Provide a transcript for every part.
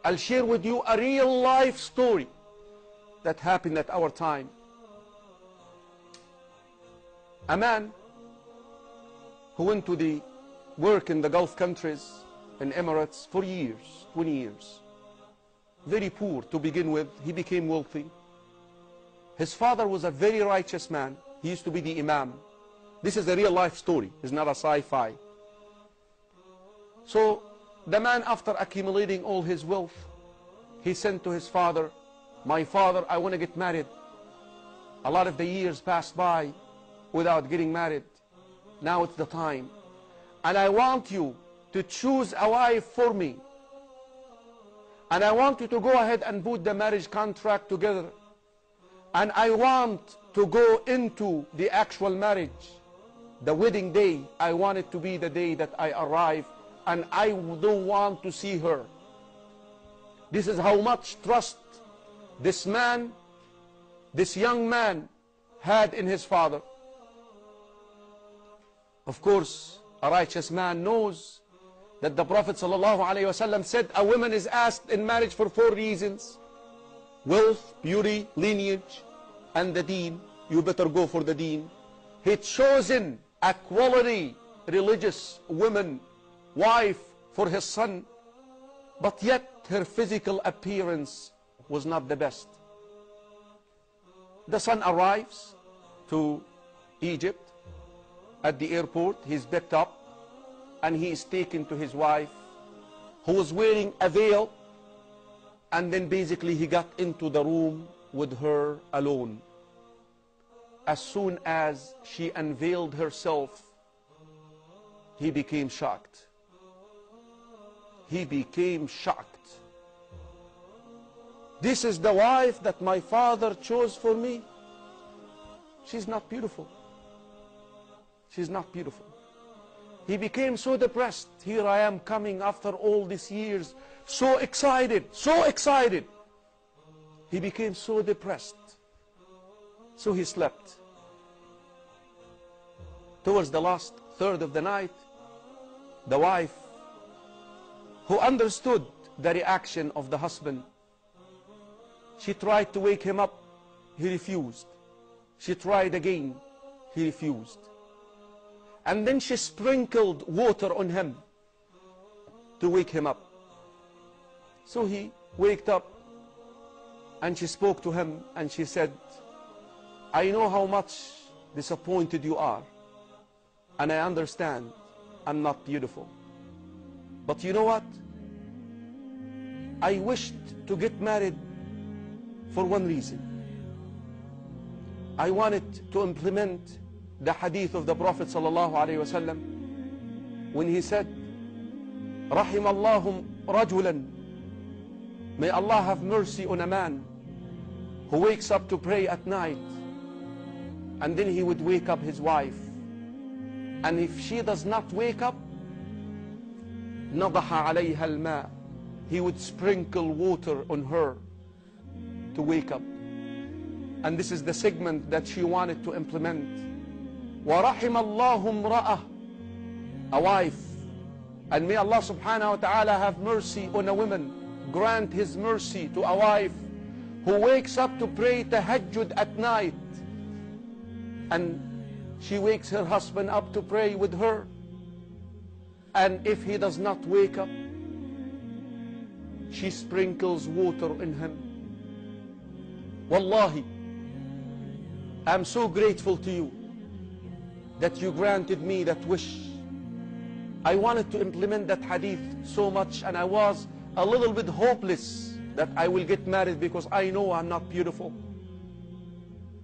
I'll share with you a real life story that happened at our time. A man who went to the work in the Gulf countries, in Emirates, for years, 20 years. Very poor to begin with, he became wealthy. His father was a very righteous man. He used to be the imam. This is a real life story, it's not a sci-fi. So the man, after accumulating all his wealth, he sent to his father, "My father, I want to get married. A lot of the years passed by without getting married. Now it's the time. And I want you to choose a wife for me. And I want you to go ahead and put the marriage contract together. And I want to go into the actual marriage. The wedding day, I want it to be the day that I arrive, and I don't want to see her." This is how much trust this man, this young man, had in his father. Of course, a righteous man knows that the Prophet ﷺ said a woman is asked in marriage for 4 reasons: wealth, beauty, lineage, and the deen. You better go for the deen. He'd chosen a quality religious woman, wife for his son, but yet her physical appearance was not the best. The son arrives to Egypt. At the airport, he's picked up and he is taken to his wife, who was wearing a veil, and then basically he got into the room with her alone. As soon as she unveiled herself, he became shocked. He became shocked. "This is the wife that my father chose for me? She's not beautiful. She's not beautiful." He became so depressed. Here I am coming after all these years, so excited, so excited. He became so depressed. So he slept. Towards the last third of the night, the wife, who understood the reaction of the husband, she tried to wake him up. He refused. She tried again. He refused. And then she sprinkled water on him to wake him up. So he waked up, and she spoke to him and she said, "I know how much disappointed you are, and I understand I'm not beautiful. But you know what? I wished to get married for one reason. I wanted to implement the hadith of the Prophet ﷺ when he said, رحم الله رجلا, may Allah have mercy on a man who wakes up to pray at night, and then he would wake up his wife, and if she does not wake up, نضح عليها الماء, he would sprinkle water on her to wake up." And this is the segment that she wanted to implement. وَرَحِمَ اللَّهُ امْرَأَةً, a wife, and may Allah subhanahu wa ta'ala have mercy on a woman, grant his mercy to a wife who wakes up to pray tahajjud at night, and she wakes her husband up to pray with her, and if he does not wake up, she sprinkles water in him. Wallahi, I'm so grateful to you that you granted me that wish. I wanted to implement that hadith so much, and I was a little bit hopeless that I will get married because I know I'm not beautiful.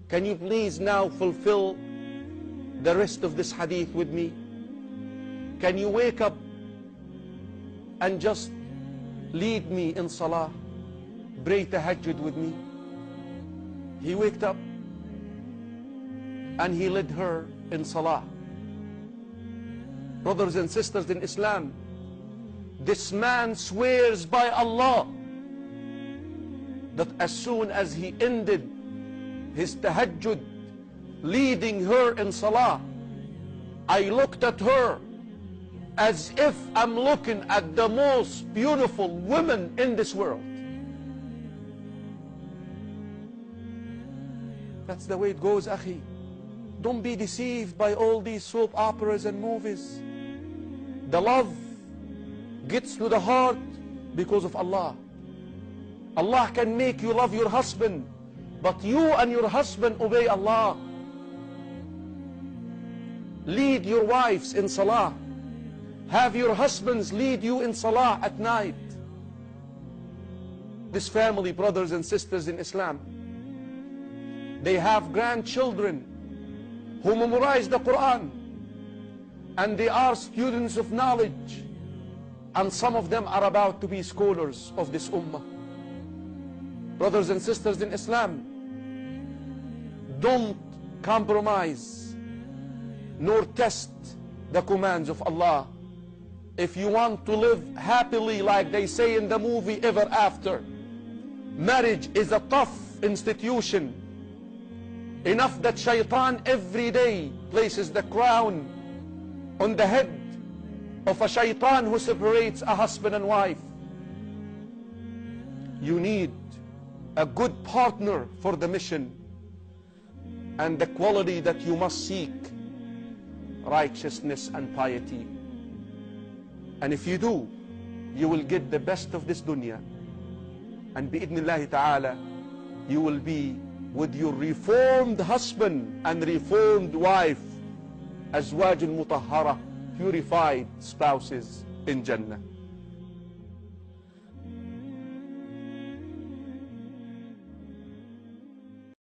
Can you please now fulfill the rest of this hadith with me? Can you wake up and just lead me in salah, pray tahajjud with me? He waked up and he led her in salah. Brothers and sisters in Islam, this man swears by Allah that as soon as he ended his tahajjud leading her in salah, I looked at her as if I'm looking at the most beautiful women in this world. That's the way it goes, akhi. Don't be deceived by all these soap operas and movies. The love gets to the heart because of Allah. Allah can make you love your husband, but you and your husband obey Allah. Lead your wives in salah. Have your husbands lead you in salah at night. This family, brothers and sisters in Islam, they have grandchildren who memorize the Quran, and they are students of knowledge, and some of them are about to be scholars of this ummah. Brothers and sisters in Islam, don't compromise nor test the commands of Allah. If you want to live happily, like they say in the movie Ever After, marriage is a tough institution. Enough that shaitan every day places the crown on the head of a shaitan who separates a husband and wife. You need a good partner for the mission, and the quality that you must seek: righteousness and piety. And if you do, you will get the best of this dunya, and bi'idhnillahi ta'ala, you will be with your reformed husband and reformed wife, azwajun mutahhara, purified spouses in Jannah.